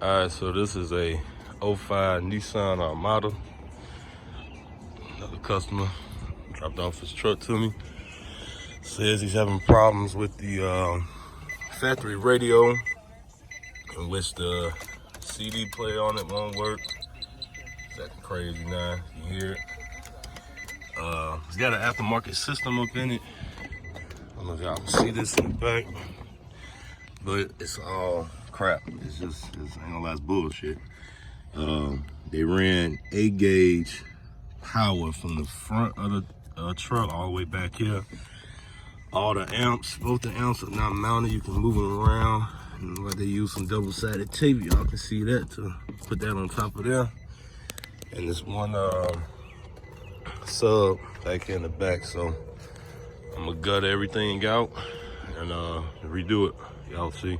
Alright, so this is a '05 Nissan Armada. Another customer dropped off his truck to me. Says he's having problems with the factory radio, in which the CD player on it won't work. It's acting crazy now. You hear it. It's got an aftermarket system up in it. I don't know if y'all can see this in the back, but it's all crap. It's ain't gonna last bullshit. They ran 8 gauge power from the front of the truck all the way back here. All the amps, both the amps are not mounted. You can move them around. And like they use some double-sided tape. Y'all can see that to put that on top of there. And this one sub back here in the back. So I'm gonna gut everything out and redo it. Y'all see.